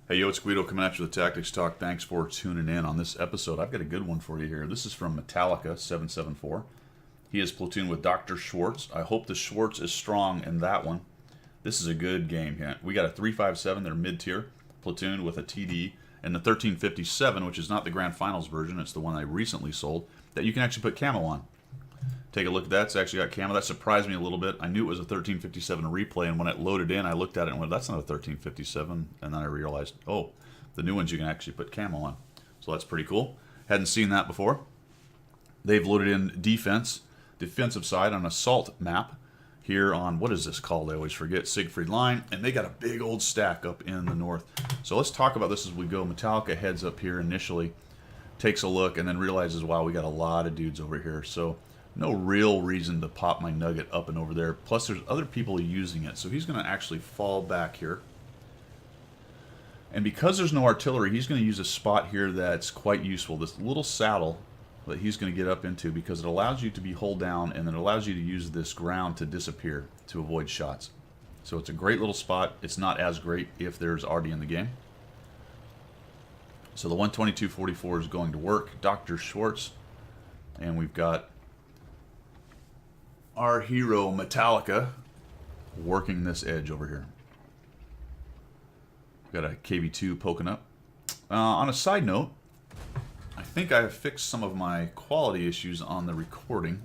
Hey, yo, it's Guido coming at you with Tactics Talk. Thanks for tuning in on this episode. I've got a good one for you here. This is from metallica74. He is platooned with Dr. Schwartz. I hope the Schwartz is strong in that one. This is a good game here. We got a 357, they're mid-tier, platooned with a TD, and the 1357, which is not the Grand Finals version, it's the one I recently sold, that you can actually put camo on. Take a look at that. It's actually got camo. That surprised me a little bit. I knew it was a 1357 replay, and when it loaded in, I looked at it and went, that's not a 1357. And then I realized, oh, the new ones you can actually put camo on. So that's pretty cool. Hadn't seen that before. They've loaded in defensive side on assault map here on, what is this called? I always forget, Siegfried Line. And they got a big old stack up in the north. So let's talk about this as we go. Metallica heads up here initially, takes a look, and then realizes, wow, we got a lot of dudes over here. So no real reason to pop my nugget up and over there. Plus, there's other people using it. So he's going to actually fall back here. And because there's no artillery, he's going to use a spot here that's quite useful. This little saddle that he's going to get up into, because it allows you to be hold down and it allows you to use this ground to disappear to avoid shots. So it's a great little spot. It's not as great if there's already in the game. So the 122.44 is going to work. Dr. Schwartz. And we've got our hero Metallica working this edge over here. Got a KV2 poking up. On a side note, I think I have fixed some of my quality issues on the recording.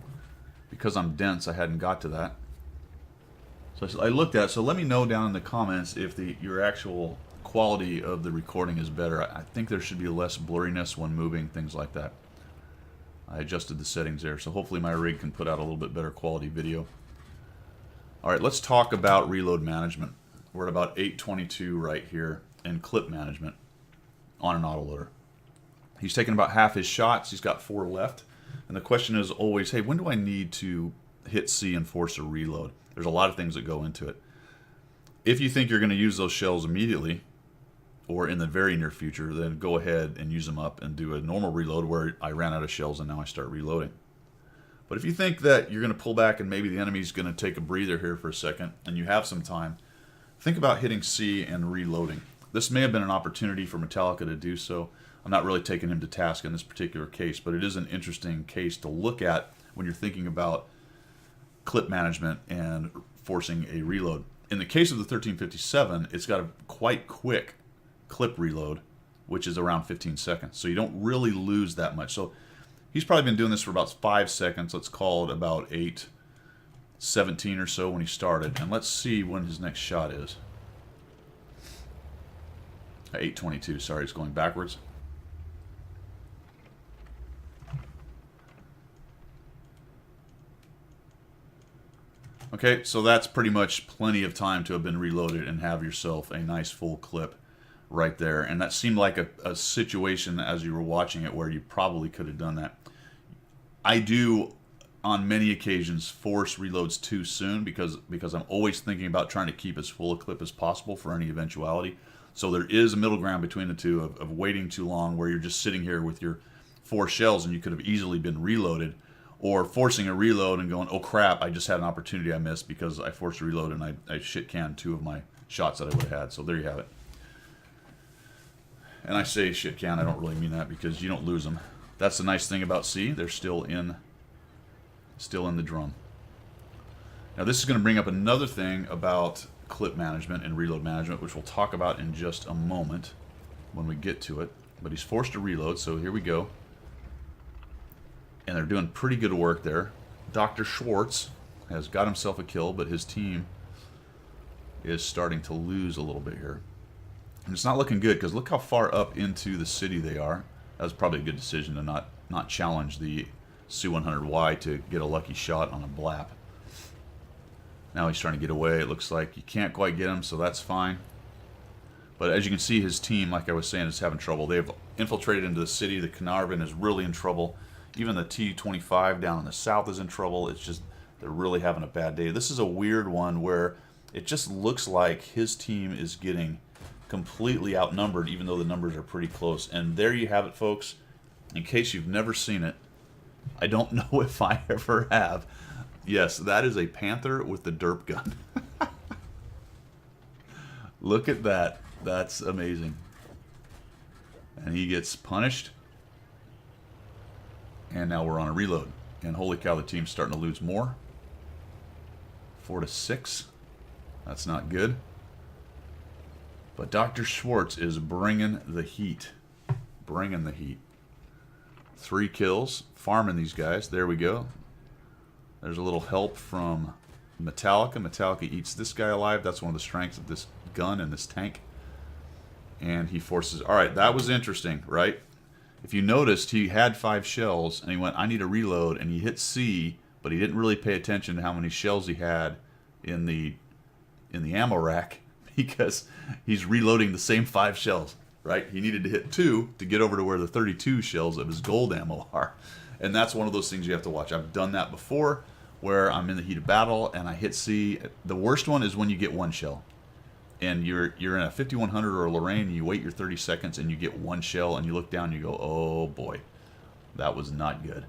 Because I'm dense, I hadn't got to that. So I looked at it. So let me know down in the comments if your actual quality of the recording is better. I think there should be less blurriness when moving, things like that. I adjusted the settings there, so hopefully my rig can put out a little bit better quality video. Alright, let's talk about reload management. We're at about 822 right here, and clip management on an autoloader. He's taken about half his shots, he's got 4 left, and the question is always, hey, when do I need to hit C and force a reload? There's a lot of things that go into it. If you think you're going to use those shells immediately, or in the very near future, then go ahead and use them up and do a normal reload where I ran out of shells and now I start reloading. But if you think that you're going to pull back and maybe the enemy's going to take a breather here for a second and you have some time, think about hitting C and reloading. This may have been an opportunity for Metallica to do so. I'm not really taking him to task in this particular case, but it is an interesting case to look at when you're thinking about clip management and forcing a reload. In the case of the 1357, it's got a quite quick clip reload, which is around 15 seconds. So you don't really lose that much. So he's probably been doing this for about 5 seconds. Let's call it about 8:17 or so when he started. And let's see when his next shot is. 8:22, sorry, it's going backwards. Okay, so that's pretty much plenty of time to have been reloaded and have yourself a nice full clip right there. And that seemed like a situation as you were watching it where you probably could have done that. I do on many occasions force reloads too soon because I'm always thinking about trying to keep as full a clip as possible for any eventuality. So there is a middle ground between the two of waiting too long where you're just sitting here with your 4 shells and you could have easily been reloaded, or forcing a reload and going, oh crap, I just had an opportunity I missed because I forced a reload and I shit-canned 2 of my shots that I would have had. So there you have it. And I say shit can, I don't really mean that because you don't lose them. That's the nice thing about C, they're still in the drum. Now this is going to bring up another thing about clip management and reload management, which we'll talk about in just a moment when we get to it. But he's forced to reload, so here we go. And they're doing pretty good work there. Dr. Schwartz has got himself a kill, but his team is starting to lose a little bit here. And it's not looking good because look how far up into the city they are. That was probably a good decision to not challenge the Su-100Y to get a lucky shot on a blap. Now he's trying to get away. It looks like you can't quite get him, so that's fine. But as you can see, his team, like I was saying, is having trouble. They've infiltrated into the city. The Carnarvon is really in trouble. Even the T-25 down in the south is in trouble. It's just, they're really having a bad day. This is a weird one where it just looks like his team is getting completely outnumbered, even though the numbers are pretty close. And there you have it, folks. In case you've never seen it, I don't know if I ever have. Yes, that is a Panther with the derp gun. Look at that. That's amazing. And he gets punished. And now we're on a reload. And holy cow, the team's starting to lose more. 4-6. That's not good. But Dr. Schwartz is bringing the heat. Bringing the heat. 3 kills. Farming these guys. There we go. There's a little help from Metallica. Metallica eats this guy alive. That's one of the strengths of this gun and this tank. And he forces... Alright, that was interesting, right? If you noticed, he had 5 shells, and he went, I need a reload, and he hit C, but he didn't really pay attention to how many shells he had in the ammo rack, because he's reloading the same 5 shells, right? He needed to hit 2 to get over to where the 32 shells of his gold ammo are. And that's one of those things you have to watch. I've done that before, where I'm in the heat of battle, and I hit C. The worst one is when you get 1 shell. And you're in a 5100 or a Lorraine, and you wait your 30 seconds, and you get 1 shell, and you look down, and you go, oh boy, that was not good.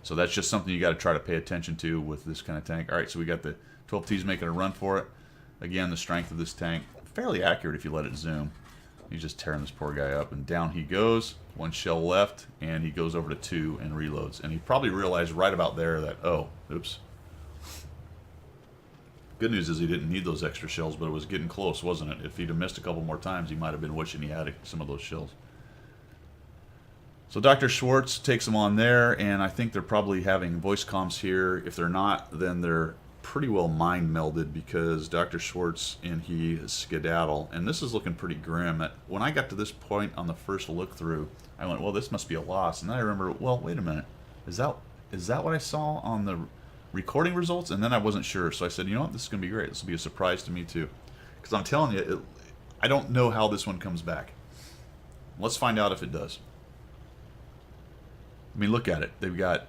So that's just something you got to try to pay attention to with this kind of tank. All right, so we got the 12T's making a run for it. Again, the strength of this tank, fairly accurate if you let it zoom. He's just tearing this poor guy up, and down he goes. 1 shell left, and he goes over to 2 and reloads. And he probably realized right about there that, oh, oops. Good news is he didn't need those extra shells, but it was getting close, wasn't it? If he'd have missed a couple more times, he might have been wishing he had some of those shells. So Dr. Schwartz takes them on there, and I think they're probably having voice comms here. If they're not, then they're pretty well mind melded, because Dr. Schwartz and he skedaddle. And this is looking pretty grim. When I got to this point on the first look through, I went, well, this must be a loss. And then I remember, well, wait a minute. Is that what I saw on the recording results? And then I wasn't sure, so I said, you know what, this is going to be great. This will be a surprise to me too, because I'm telling you, I don't know how this one comes back. Let's find out if it does. I mean, look at it. They've got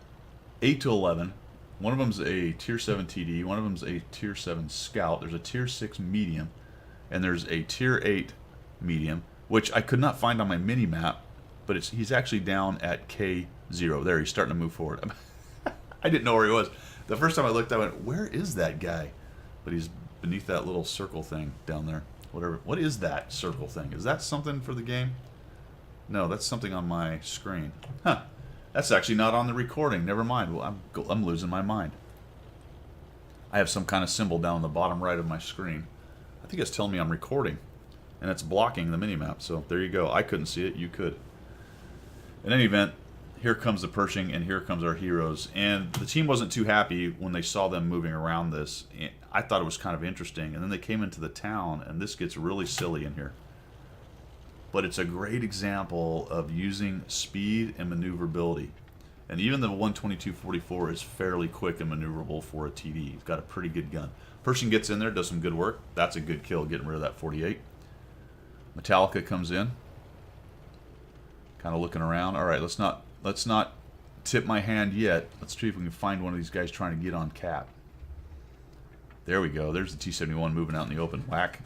8 to 11. One of them's a tier 7 TD, one of them's a tier 7 scout, there's a tier 6 medium, and there's a tier 8 medium, which I could not find on my mini map, but he's actually down at K0. There, he's starting to move forward. I didn't know where he was. The first time I looked, I went, where is that guy? But he's beneath that little circle thing down there. Whatever. What is that circle thing? Is that something for the game? No, that's something on my screen. Huh. That's actually not on the recording. Never mind. Well, I'm losing my mind. I have some kind of symbol down on the bottom right of my screen. I think it's telling me I'm recording. And it's blocking the minimap. So there you go. I couldn't see it. You could. In any event, here comes the Pershing, and here comes our heroes. And the team wasn't too happy when they saw them moving around this. I thought it was kind of interesting. And then they came into the town, and this gets really silly in here. But it's a great example of using speed and maneuverability. And even the 122-44 is fairly quick and maneuverable for a TD. He's got a pretty good gun. Pershing gets in there, does some good work. That's a good kill, getting rid of that 48. Metallica comes in. Kind of looking around. All right, let's not tip my hand yet. Let's see if we can find one of these guys trying to get on cap. There we go. There's the T-71 moving out in the open. Whack.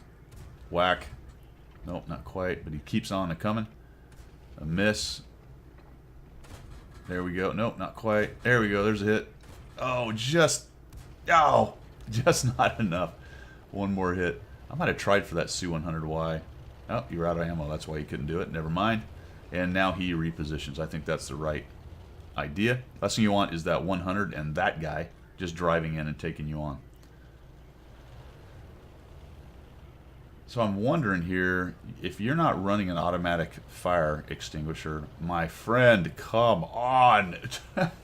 Whack. Nope, not quite, but he keeps on and coming. A miss. There we go. Nope, not quite. There we go. There's a hit. Oh, just not enough. One more hit. I might have tried for that Su-100Y. Oh, you're out of ammo. That's why you couldn't do it. Never mind. And now he repositions. I think that's the right idea. Last thing you want is that 100 and that guy just driving in and taking you on. So I'm wondering here, if you're not running an automatic fire extinguisher, my friend, come on.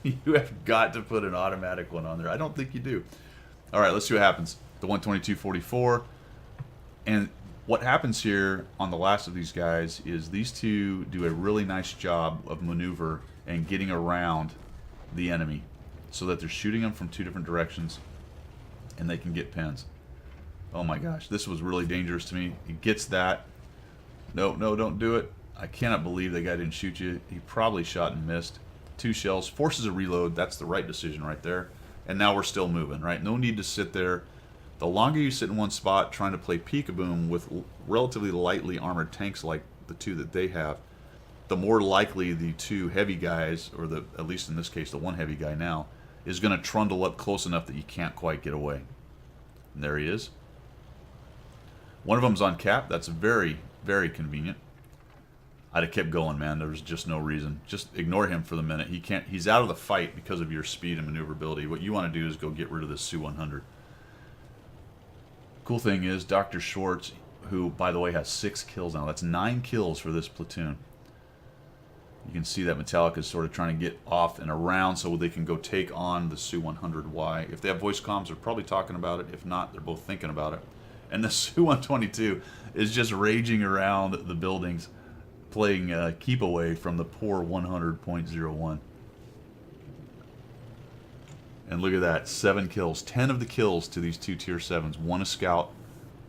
You have got to put an automatic one on there. I don't think you do. All right, let's see what happens. The 122-44. And what happens here on the last of these guys is these two do a really nice job of maneuver and getting around the enemy so that they're shooting them from 2 different directions and they can get pins. Oh my gosh, this was really dangerous to me. He gets that. No, don't do it. I cannot believe that guy didn't shoot you. He probably shot and missed. 2 shells, forces a reload. That's the right decision right there. And now we're still moving, right? No need to sit there. The longer you sit in one spot trying to play peekaboo with relatively lightly armored tanks like the 2 that they have, the more likely the 2 heavy guys, or at least in this case the 1 heavy guy now, is going to trundle up close enough that you can't quite get away. And there he is. One of them's on cap. That's very, very convenient. I'd have kept going, man. There was just no reason. Just ignore him for the minute. He can't. He's out of the fight because of your speed and maneuverability. What you want to do is go get rid of this Su-100. Cool thing is, Dr. Schwartz, who, by the way, has 6 kills now. That's 9 kills for this platoon. You can see that Metallica is sort of trying to get off and around so they can go take on the Su-100Y. If they have voice comms, they're probably talking about it. If not, they're both thinking about it. And the Su-122 is just raging around the buildings, playing keep away from the poor 100.01. And look at that, 7 kills. 10 of the kills to these 2 tier 7s. 1 a scout,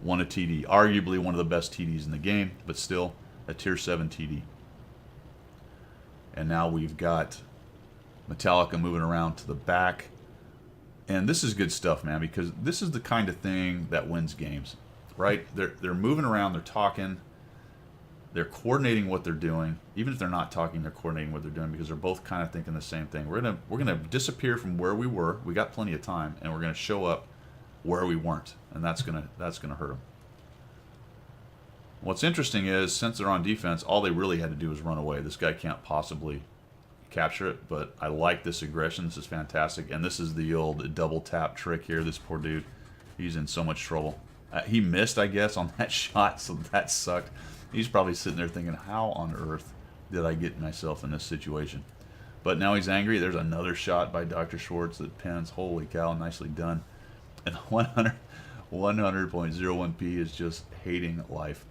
1 a TD. Arguably one of the best TDs in the game, but still a tier 7 TD. And now we've got Metallica moving around to the back. And this is good stuff, man, because this is the kind of thing that wins games, right? They're moving around, they're talking, they're coordinating what they're doing. Even if they're not talking, they're coordinating what they're doing because they're both kind of thinking the same thing. We're gonna disappear from where we were. We got plenty of time, and we're gonna show up where we weren't, and that's gonna hurt them. What's interesting is, since they're on defense, all they really had to do was run away. This guy can't possibly capture it, but I like this aggression. This is fantastic, and this is the old double tap trick here. This poor dude, he's in so much trouble. He missed, I guess, on that shot, so that sucked. He's probably sitting there thinking, how on earth did I get myself in this situation? But now he's angry. There's another shot by Dr. Schwartz that pins. Holy cow, nicely done. And 100.01p is just hating life.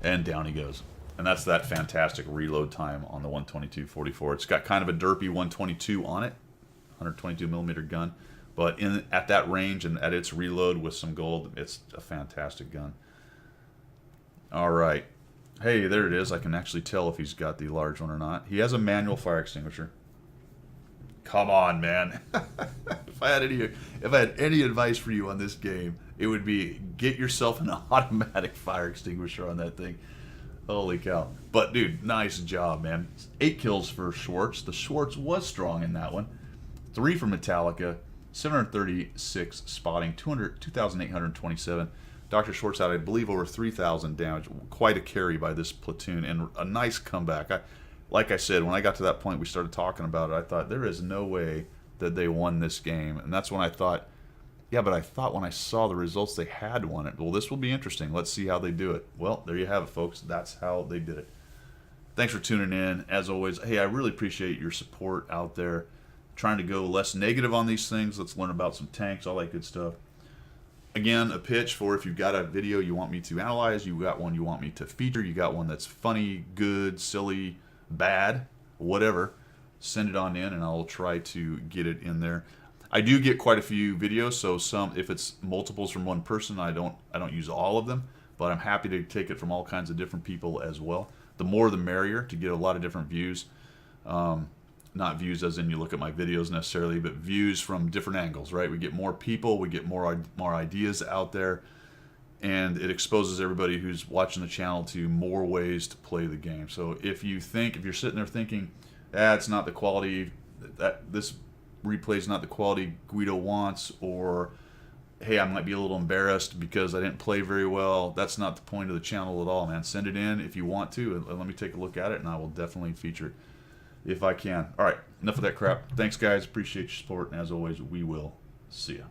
And down he goes. And that's that fantastic reload time on the 122-44. It's got kind of a derpy 122 on it, 122 millimeter gun, but at that range and at its reload with some gold, it's a fantastic gun. All right, hey, there it is. I can actually tell if he's got the large one or not. He has a manual fire extinguisher. Come on, man. If I had any advice for you on this game, it would be get yourself an automatic fire extinguisher on that thing. Holy cow. But, dude, nice job, man. 8 kills for Schwartz. The Schwartz was strong in that one. 3 for Metallica. 736 spotting. 2,827. Dr. Schwartz had, I believe, over 3,000 damage. Quite a carry by this platoon. And a nice comeback. Like I said, when I got to that point, we started talking about it. I thought, there is no way that they won this game. And that's when I thought, yeah, but I thought when I saw the results, they had won it. Well, this will be interesting. Let's see how they do it. Well, there you have it, folks. That's how they did it. Thanks for tuning in. As always, hey, I really appreciate your support out there. Trying to go less negative on these things. Let's learn about some tanks, all that good stuff. Again, a pitch for if you've got a video you want me to analyze, you got one you want me to feature, you got one that's funny, good, silly, bad, whatever, send it on in and I'll try to get it in there. I do get quite a few videos, so if it's multiples from one person, I don't use all of them, but I'm happy to take it from all kinds of different people as well. The more the merrier, to get a lot of different views. Not views as in you look at my videos necessarily, but views from different angles, right? We get more people, we get more ideas out there, and it exposes everybody who's watching the channel to more ways to play the game. So if you're sitting there thinking, it's not the quality, that this replay is not the quality Guido wants, or hey, I might be a little embarrassed because I didn't play very well, that's not the point of the channel at all, man. Send it in if you want to, and let me take a look at it, and I will definitely feature it if I can. All right, enough of that crap. Thanks, guys. Appreciate your support, and as always, we will see ya.